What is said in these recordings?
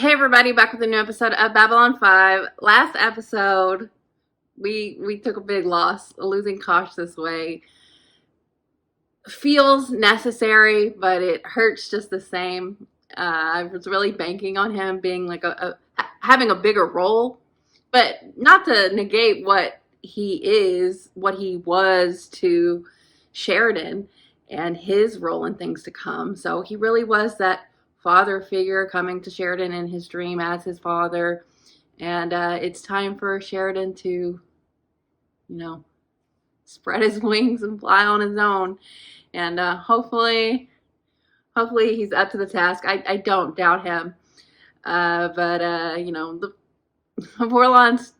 Hey everybody, back with a new episode of Babylon 5. Last episode, we took a big loss. Losing Kosh this way feels necessary, but it hurts just the same. I was really banking on him being like having a bigger role, but not to negate what he is, what he was to Sheridan and his role in things to come. So he really was that father figure coming to Sheridan in his dream as his father. And it's time for Sheridan to, spread his wings and fly on his own. And hopefully he's up to the task. I don't doubt him. But the Vorlons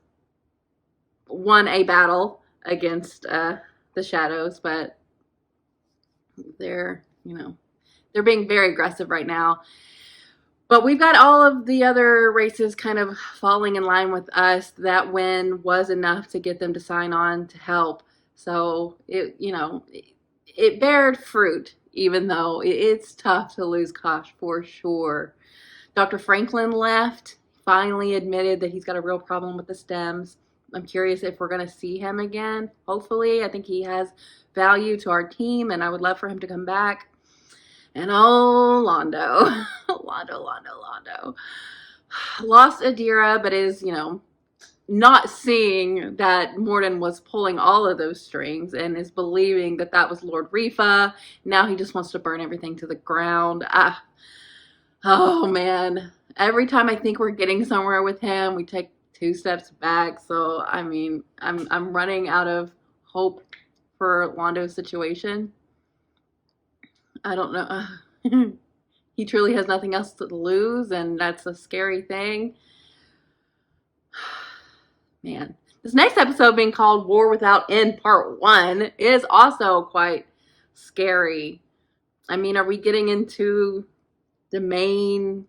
won a battle against the Shadows, but they're being very aggressive right now. But we've got all of the other races kind of falling in line with us. That win was enough to get them to sign on to help. So it bared fruit, even though it's tough to lose Kosh for sure. Dr. Franklin left, finally admitted that he's got a real problem with the stems. I'm curious if we're going to see him again. Hopefully. I think he has value to our team, and I would love for him to come back. And oh, Londo. Londo. Lost Adira, but is, not seeing that Morden was pulling all of those strings and is believing that that was Lord Rifa. Now he just wants to burn everything to the ground. Oh, man. Every time I think we're getting somewhere with him, we take 2 steps back. So, I mean, I'm running out of hope for Londo's situation. I don't know. He truly has nothing else to lose, and that's a scary thing. Man, this next episode being called War Without End Part 1 is also quite scary. I mean, are we getting into the main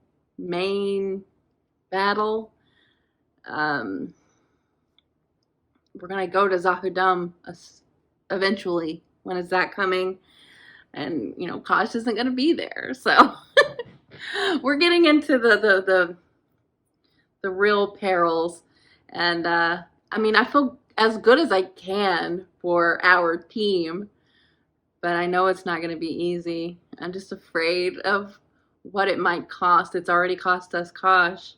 battle? We're going to go to Zahudum eventually. When is that coming? And, Kosh isn't going to be there. So we're getting into the real perils. And, I feel as good as I can for our team. But I know it's not going to be easy. I'm just afraid of what it might cost. It's already cost us Kosh.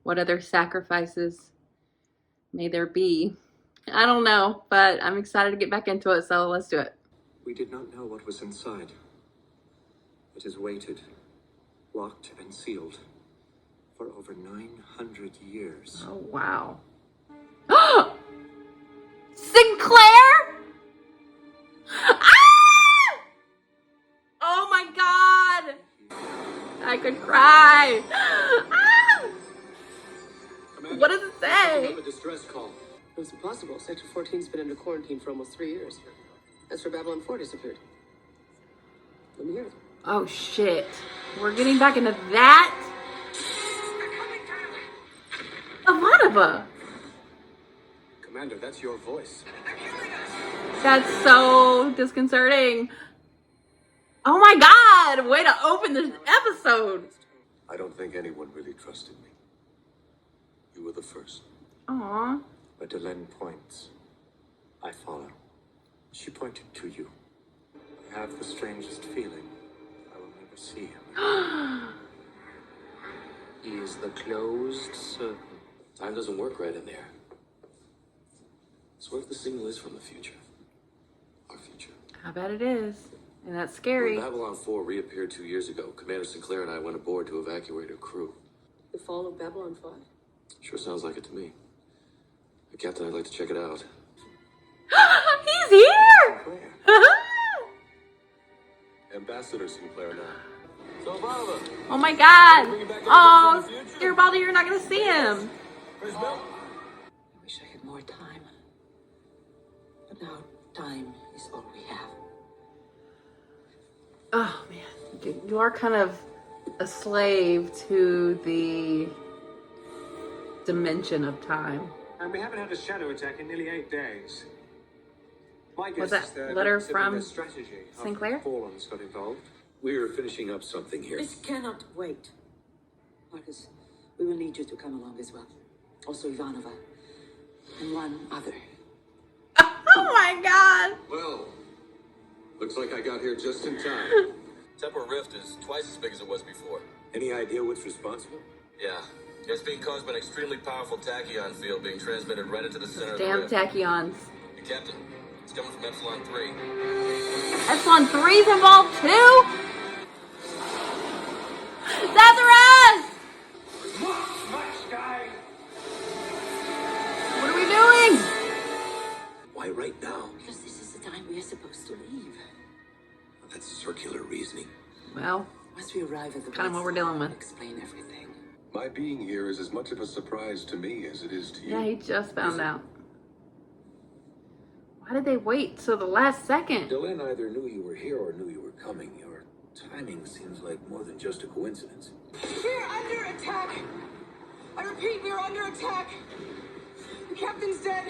What other sacrifices may there be? I don't know. But I'm excited to get back into it. So let's do it. We did not know what was inside. It is weighted, locked and sealed for over 900 years. Oh, wow. Sinclair? Ah! Oh my God. I could cry. Ah! Commander, what does it say? we have a distress call. It's impossible. Sector 14's been under quarantine for almost 3 years. That's where Babylon 4 disappeared. Let me hear it. Oh shit. We're getting back into that? Ivanova. Commander, that's your voice. That's so disconcerting. Oh my God. Way to open this episode. I don't think anyone really trusted me. You were the first. Aw. But Delenn points. I follow. She pointed to you. I have the strangest feeling. I will never see him. He is the closed circle. Time doesn't work right in there. So what if the signal is from the future? Our future. I bet it is. And that's scary. When Babylon 4 reappeared 2 years ago, Commander Sinclair and I went aboard to evacuate her crew. The fall of Babylon 5? Sure sounds like it to me. Captain, I'd like to check it out. He's here! Ambassador Sinclair now. So, Ivanova. Oh my God. Oh, Garibaldi, you're not going to see him. I wish I had more time. But now time is all we have. Oh man, you are kind of a slave to the dimension of time. And we haven't had a shadow attack in nearly 8 days. My guess Was that is they're letter considering from their strategy after Sinclair? the Vorlons got involved. We're finishing up something here. This cannot wait. Marcus, We will need you to come along as well. Also Ivanova. And one other. Oh my god! Well, looks like I got here just in time. Temporal rift is twice as big as it was before. Any idea what's responsible? Yeah. It's being caused by an extremely powerful tachyon field being transmitted right into the center Damn of the rift. tachyons. Hey, Captain, it's coming from Epsilon 3. Epsilon 3's involved too? Zathras! What are we doing? Why right now? Because this is the time we are supposed to leave. That's circular reasoning. Well, Once we arrive at the kind of what we're White dealing Star, with. I'll explain everything. My being here is as much of a surprise to me as it is to you. Yeah, he just found out. Why did they wait till the last second? Delenn either knew you were here or knew you were coming. Your timing seems like more than just a coincidence. We're under attack! I repeat, we are under attack! The captain's dead!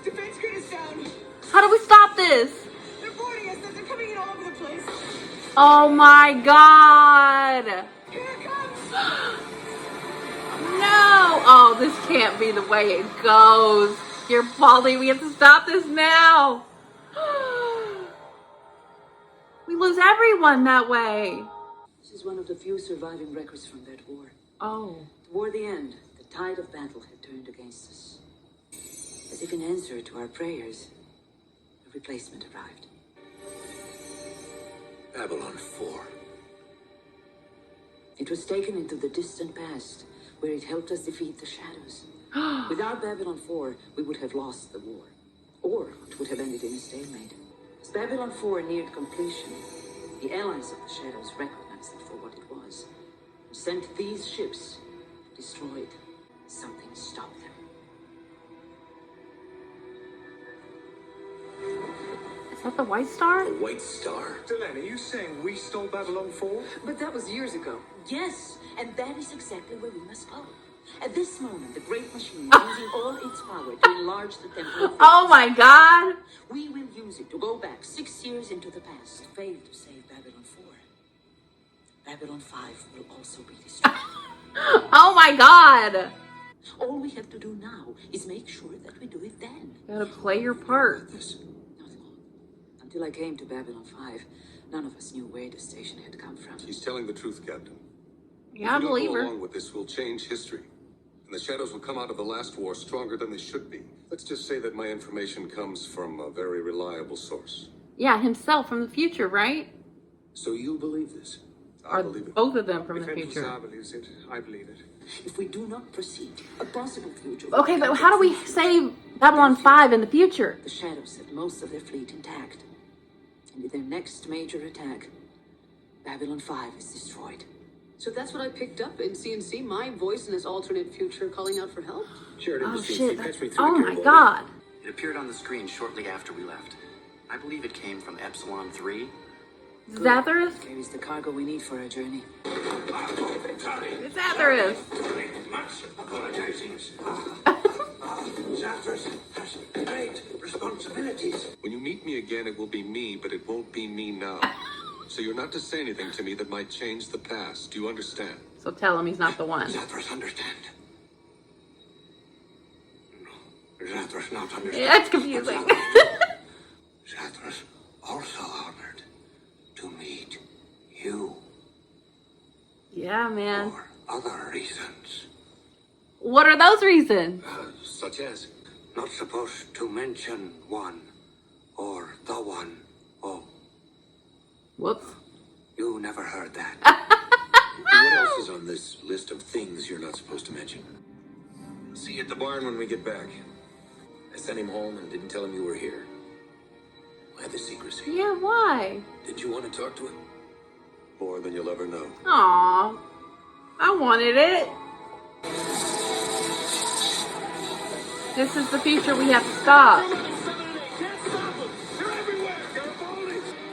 Defense grid is down! How do we stop this? They're boarding us! They're coming in all over the place! Oh my god! Here it comes! No! Oh, this can't be the way it goes. Here, Polly, we have to stop this now. We lose everyone that way. This is one of the few surviving records from that war. Oh. Toward the end, the tide of battle had turned against us. As if in answer to our prayers, a replacement arrived. Babylon 4. It was taken into the distant past, where it helped us defeat the shadows. Without Babylon 4, we would have lost the war. Or it would have ended in a stalemate. As Babylon 4 neared completion, the allies of the shadows recognized it for what it was, and sent these ships to destroy it. Something stopped them. Is that the White Star? A white star. Delenn, are you saying we stole Babylon 4? But that was years ago. Yes, and that is exactly where we must go. At this moment, the great machine is using all its power to enlarge the temple. of Oh my god! We will use it to go back 6 years into the past. Failed to save Babylon 4. Babylon 5 will also be destroyed. Oh my god! All we have to do now is make sure that we do it then. You gotta play your part. Not long. Until I came to Babylon 5, none of us knew where the station had come from. She's telling the truth, Captain. Yeah, I If we believe don't go her. along with this, we'll change history. And the shadows will come out of the last war stronger than they should be. Let's just say that my information comes from a very reliable source. Yeah, himself from the future, right? So you believe this? I Or believe it. both of them from If the Ed future. Lazar believes it, I believe it. If we do not proceed, a possible future. Okay, but how do we save Babylon 5 in the future? The shadows have most of their fleet intact. And with their next major attack, Babylon 5 is destroyed. So that's what I picked up in CNC, my voice in this alternate future calling out for help? Sheridan, Oh the CNC, shit, patch that's, me through oh to my Garibaldi. god. It appeared on the screen shortly after we left. I believe it came from Epsilon 3. Zathras? Carries the cargo we need for our journey. It's Zathras. Much apologizing. Zathras has great responsibilities. When you meet me again, it will be me, but it won't be me now. So you're not to say anything to me that might change the past. Do you understand? So tell him he's not the one. Zathras understand. No, Zathras not understand. Yeah, it's confusing. Zathras also honored to meet you Yeah, man. for other reasons. What are those reasons? Such as? Not supposed to mention one or the one. Oh, Whoops. you never heard that. What else is on this list of things you're not supposed to mention? See you at the barn when we get back. I sent him home and didn't tell him you were here. Why the secrecy? Yeah, why? Did you want to talk to him? More than you'll ever know. Aw. I wanted it. This is the future we have to stop.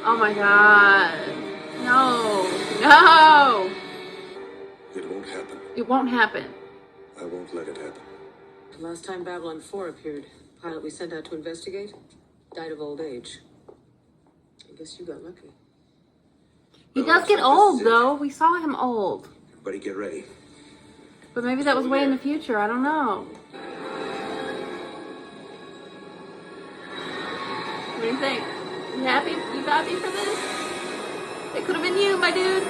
Oh my god. No. No. It won't happen. It won't happen. I won't let it happen. The last time Babylon 4 appeared, the pilot we sent out to investigate died of old age. I guess you got lucky. He does get old, though. We saw him old. Everybody get ready. But maybe that was way in the future. I don't know. What do you think? You happy? You happy for this? It could have been you, my dude.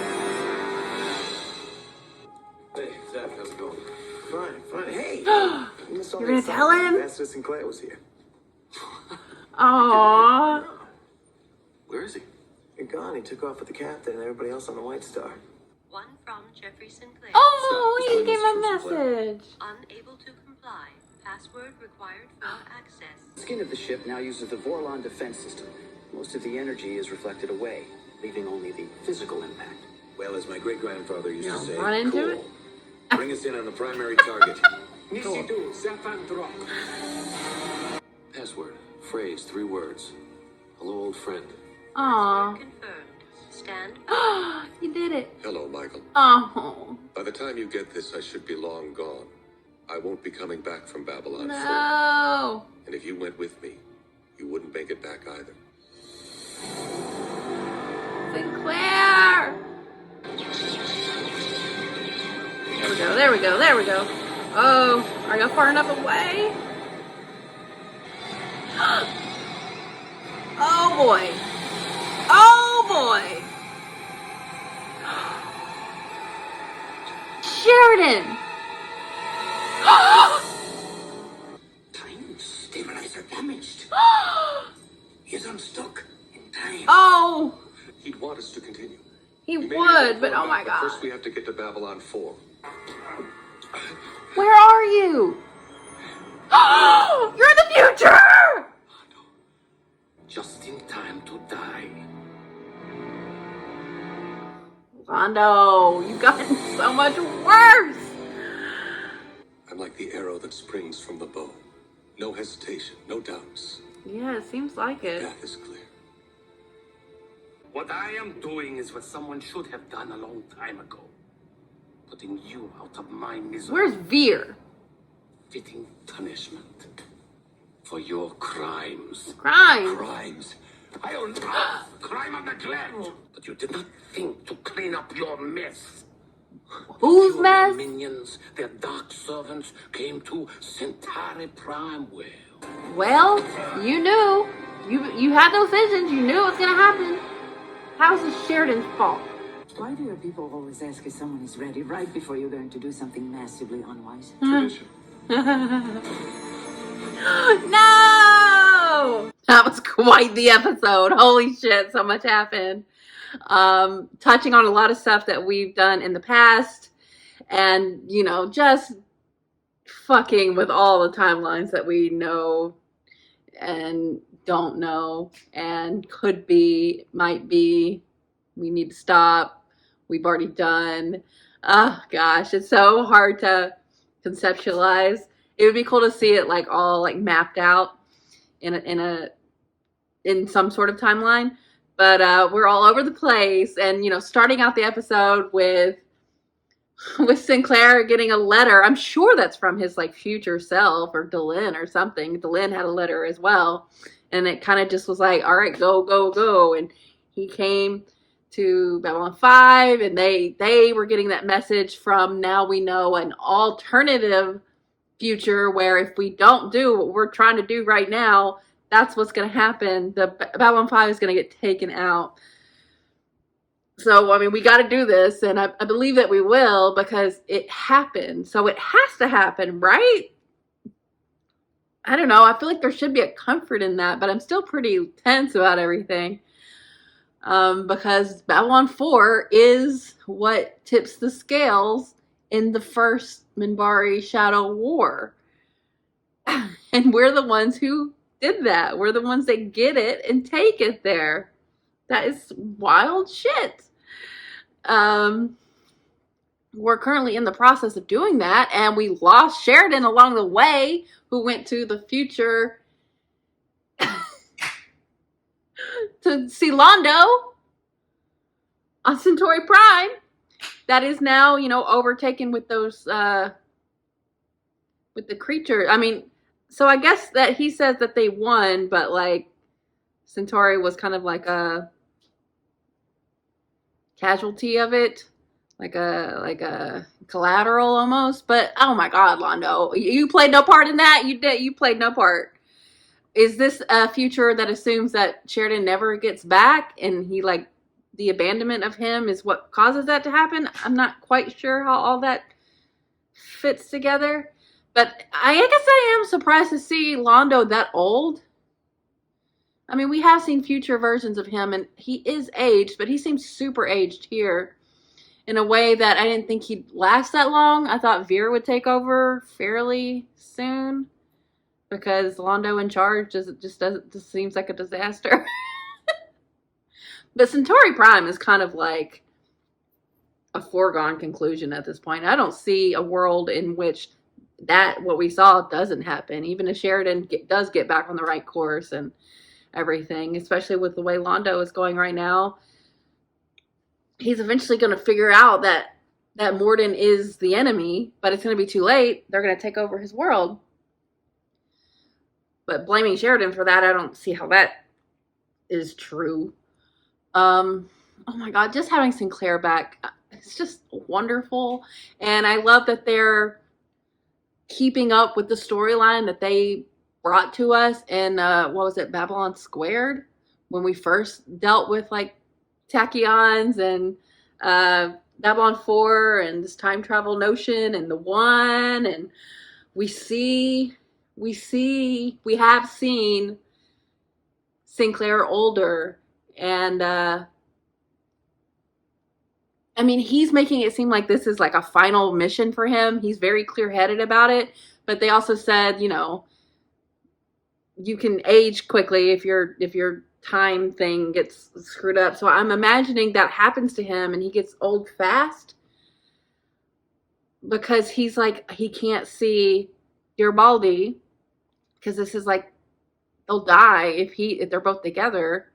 Hey, Zach, how's it going? Fine. Hey! You're gonna tell him? Master Sinclair was here. Aww. Where is he? You're gone. He took off with the captain and everybody else on the White Star. One from Jeffrey Sinclair. Oh, he gave a message. Unable to comply. Password required for access. The skin of the ship now uses the Vorlon defense system. Most of the energy is reflected away, leaving only the physical impact. Well, as my great-grandfather used to say, Run into it? Bring us in on the primary target. Password. Phrase. 3 words. Hello, old friend. Aw. Confirmed. Stand by. You did it. Hello, Michael. Oh. By the time you get this, I should be long gone. I won't be coming back from Babylon 4. No. And if you went with me, you wouldn't make it back either. Sinclair. There we go. Oh, are you far enough away? Oh boy. Sheridan. Time stabilizer damaged. He's unstuck in time. Oh, He'd want us to continue. he We may be would, able but to, oh my First, god. we have to get to Babylon 4. Where are you? You're in the future! Just in time to die. Rondo, you've gotten so much worse. I'm like the arrow that springs from the bow. No hesitation, no doubts. Yeah, it seems like The it. path is clear. What I am doing is what someone should have done a long time ago. Putting you out of my misery. Where's Veer? Fitting punishment for your crimes. Crime. Crimes? I own crime of neglect. But you did not think to clean up your mess. Whose Your mess? minions, their dark servants, came to Centauri Prime well. Well, you knew. You had those visions. You knew it was gonna happen. How's it Sheridan's fault? Why do your people always ask if someone is ready right before you're going to do something massively unwise? Tradition. No! That was quite the episode. Holy shit, so much happened. Touching on a lot of stuff that we've done in the past, and just fucking with all the timelines that we know and don't know and could be, might be. We need to stop. We've already done. Oh gosh, it's so hard to conceptualize. It would be cool to see it all mapped out in some sort of timeline. But we're all over the place, and starting out the episode with Sinclair getting a letter. I'm sure that's from his future self or Delenn or something. Delenn had a letter as well, and it kind of just was like, all right, go, go, go. And he came to Babylon 5, and they were getting that message from, now we know, an alternative future where if we don't do what we're trying to do right now, that's what's going to happen. The Babylon 5 is going to get taken out. So, I mean, we got to do this, and I believe that we will, because it happened. So it has to happen, right? I don't know. I feel like there should be a comfort in that, but I'm still pretty tense about everything. Because Babylon 4 is what tips the scales in the first Minbari Shadow War. And we're the ones who did that. We're the ones that get it and take it there. That is wild shit. We're currently in the process of doing that, and we lost Sheridan along the way, who went to the future to see Londo on Centauri Prime. That is now, overtaken with those, with the creature. I mean, so I guess that he says that they won, but Centauri was kind of like a casualty of it. like a collateral almost. But oh my God, Londo, you played no part in that. You played no part. Is this a future that assumes that Sheridan never gets back, and he like the abandonment of him is what causes that to happen? I'm not quite sure how all that fits together. But I guess I am surprised to see Londo that old. I mean, we have seen future versions of him, and he is aged, but he seems super aged here in a way that I didn't think he'd last that long. I thought Veer would take over fairly soon because Londo in charge just seems like a disaster. But Centauri Prime is kind of like a foregone conclusion at this point. I don't see a world in which that what we saw doesn't happen, even if Sheridan does get back on the right course and everything, especially with the way Londo is going right now. He's eventually going to figure out that Morden is the enemy, but it's going to be too late. They're going to take over his world. But blaming Sheridan for that, I don't see how that is true. Oh my God, just having Sinclair back, it's just wonderful. And I love that they're keeping up with the storyline that they brought to us in, what was it, Babylon Squared? When we first dealt with like tachyons and Babylon 4 and this time travel notion and the one, and we have seen Sinclair older, and I mean, he's making it seem like this is like a final mission for him. He's very clear-headed about it, but they also said, you know, you can age quickly if your time thing gets screwed up. So I'm imagining that happens to him and he gets old fast because he's like, he can't see Garibaldi because this is like, they'll die if they're both together.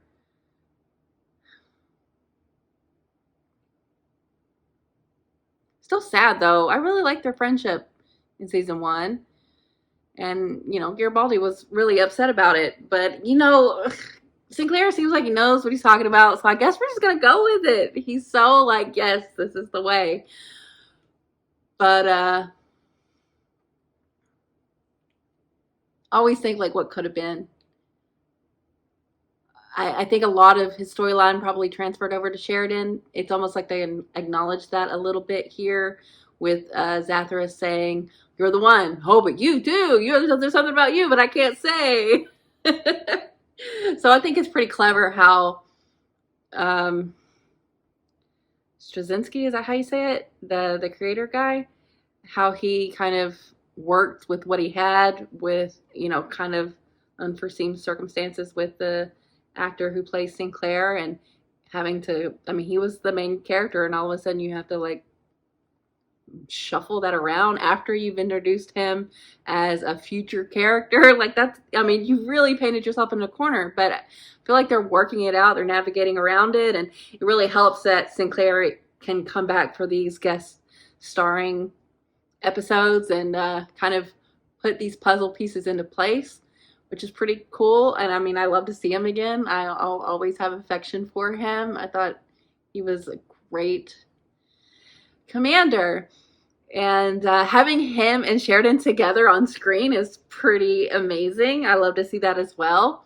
Still sad though. I really liked their friendship in season 1. And, you know, Garibaldi was really upset about it. But, you know, Sinclair seems like he knows what he's talking about. So I guess we're just going to go with it. He's so like, yes, this is the way. But, always think like what could have been. I think a lot of his storyline probably transferred over to Sheridan. It's almost like they acknowledged that a little bit here with Zathras saying, "You're the one. Oh, but you do. There's something about you, but I can't say." So I think it's pretty clever how Straczynski, is that how you say it? The creator guy, how he kind of worked with what he had with, you know, kind of unforeseen circumstances with the actor who plays Sinclair, and having to, I mean, he was the main character, and all of a sudden you have to like shuffle that around after you've introduced him as a future character. Like that's, I mean, you really painted yourself in a corner, but I feel like they're working it out. They're navigating around it, and it really helps that Sinclair can come back for these guest starring episodes and kind of put these puzzle pieces into place, which is pretty cool. And I mean, I love to see him again. I'll always have affection for him. I thought he was a great commander. And having him and Sheridan together on screen is pretty amazing. I love to see that as well.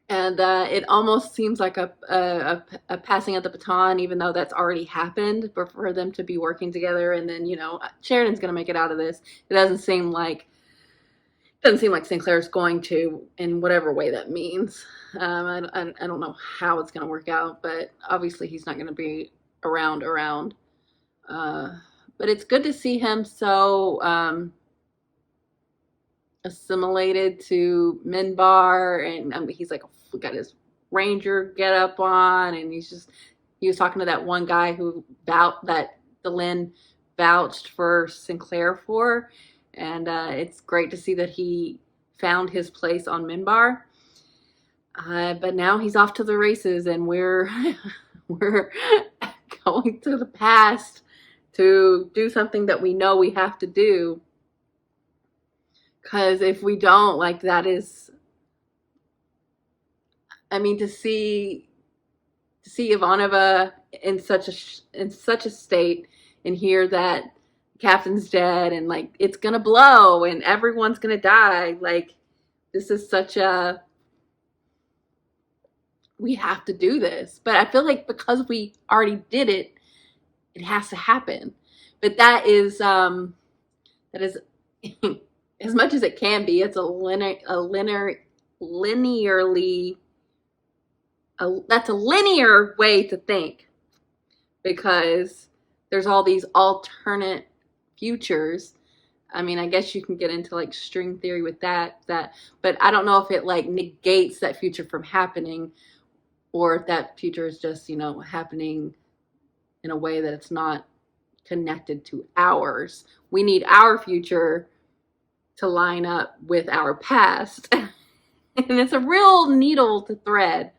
And it almost seems like a passing of the baton, even though that's already happened, but for them to be working together. And then, you know, Sheridan's going to make it out of this. It doesn't seem like Sinclair's going to, in whatever way that means. I don't know how it's going to work out, but obviously he's not going to be around. But it's good to see him so assimilated to Minbar, and I mean, he's like got his ranger get up on, and he was talking to that one guy who that Delenn vouched for Sinclair for, and it's great to see that he found his place on Minbar. But now he's off to the races, and we're going to the past to do something that we know we have to do. Because if we don't, like, that is, I mean, to see Ivanova in such a state and hear that captain's dead and like it's gonna blow and everyone's gonna die. Like, this is such a, we have to do this. But I feel like because we already did it, it has to happen. But that is as much as it can be, it's that's a linear way to think, because there's all these alternate futures. I mean, I guess you can get into like string theory with that, but I don't know if it like negates that future from happening, or if that future is just, happening in a way that it's not connected to ours. We need our future to line up with our past. And it's a real needle to thread.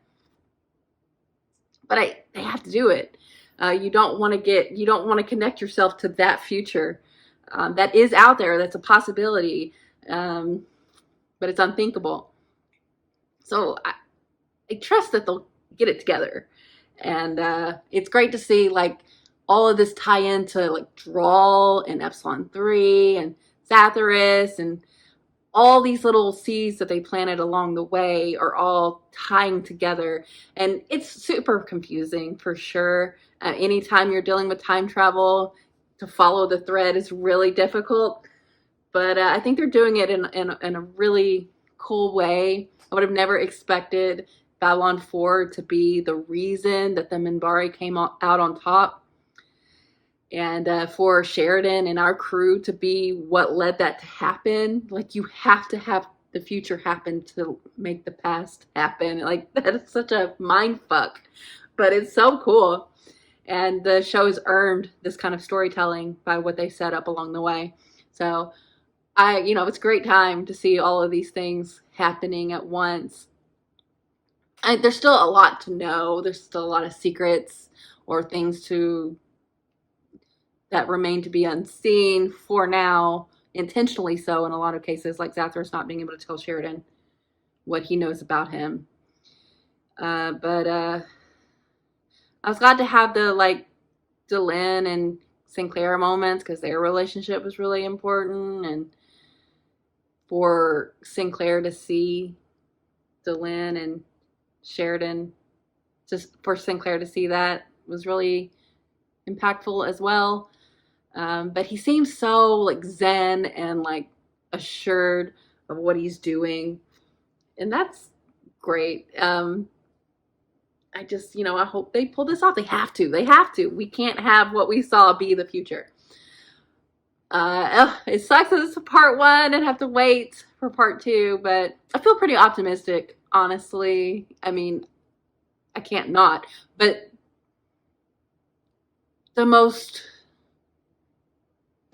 But they have to do it. You don't want to connect yourself to that future that is out there. That's a possibility, but it's unthinkable. So I trust that they'll get it together, and it's great to see like all of this tie into like Drawl and Epsilon 3 and Zathras, and all these little seeds that they planted along the way are all tying together. And it's super confusing for sure. Anytime you're dealing with time travel, to follow the thread is really difficult. But I think they're doing it in a really cool way. I would have never expected Babylon 4 to be the reason that the Minbari came out on top. And for Sheridan and our crew to be what led that to happen. Like, you have to have the future happen to make the past happen. Like, that is such a mind fuck. But it's so cool. And the show has earned this kind of storytelling by what they set up along the way. So, it's a great time to see all of these things happening at once. There's still a lot to know. There's still a lot of secrets or things that remain to be unseen for now, intentionally so in a lot of cases, like Zathras not being able to tell Sheridan what he knows about him. But I was glad to have the like Delenn and Sinclair moments, because their relationship was really important, and for Sinclair to see Delenn and Sheridan, just for Sinclair to see that was really impactful as well. But he seems so like zen and like assured of what he's doing, and that's great. I just, I hope they pull this off. They have to. We can't have what we saw be the future. It sucks that it's a part 1 and have to wait for part 2, but I feel pretty optimistic, honestly. I mean, I can't not, but the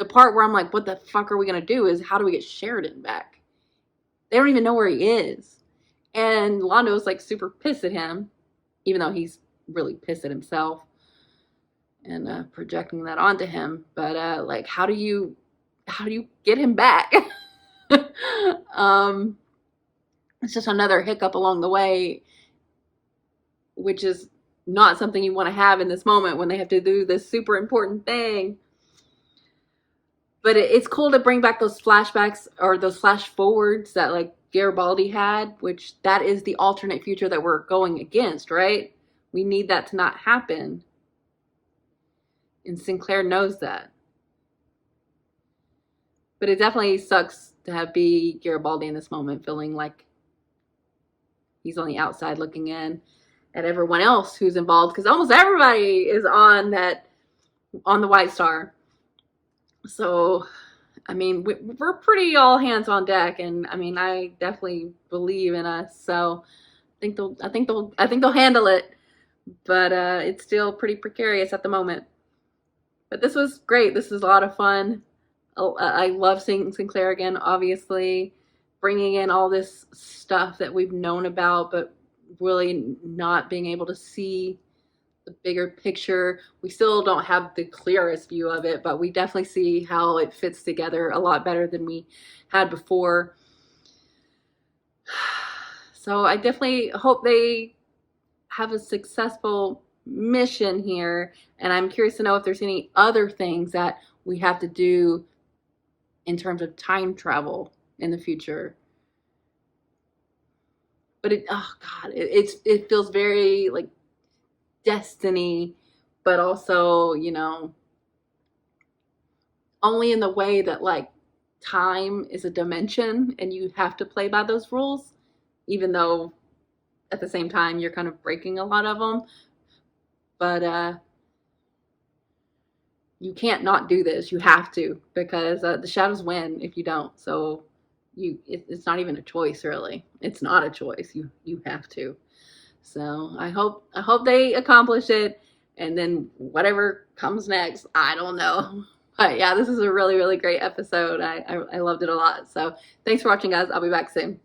part where I'm like, what the fuck are we going to do is, how do we get Sheridan back? They don't even know where he is. And Londo's like super pissed at him, even though he's really pissed at himself and projecting that onto him. But like, how do you get him back? It's just another hiccup along the way, which is not something you want to have in this moment when they have to do this super important thing. But it's cool to bring back those flashbacks or those flash forwards that like Garibaldi had, which that is the alternate future that we're going against, right? We need that to not happen. And Sinclair knows that. But it definitely sucks to be Garibaldi in this moment, feeling like he's on the outside looking in at everyone else who's involved, because almost everybody is on the White Star. So, I mean, we're pretty all hands on deck, and I mean, I definitely believe in us. So, I think they'll handle it, but it's still pretty precarious at the moment. But this was great. This was a lot of fun. I love seeing Sinclair again, obviously, bringing in all this stuff that we've known about, but really not being able to see the bigger picture. We still don't have the clearest view of it, but we definitely see how it fits together a lot better than we had before. So I definitely hope they have a successful mission here, and I'm curious to know if there's any other things that we have to do in terms of time travel in the future. But oh god, it feels very like destiny, but also, you know, only in the way that like time is a dimension and you have to play by those rules, even though at the same time you're kind of breaking a lot of them. But you can't not do this. You have to, because the shadows win if you don't. So it's not even a choice, really. It's not a choice. You have to. So I hope they accomplish it, and then whatever comes next, I don't know. But yeah, this is a really, really great episode. I loved it a lot. So thanks for watching, guys. I'll be back soon.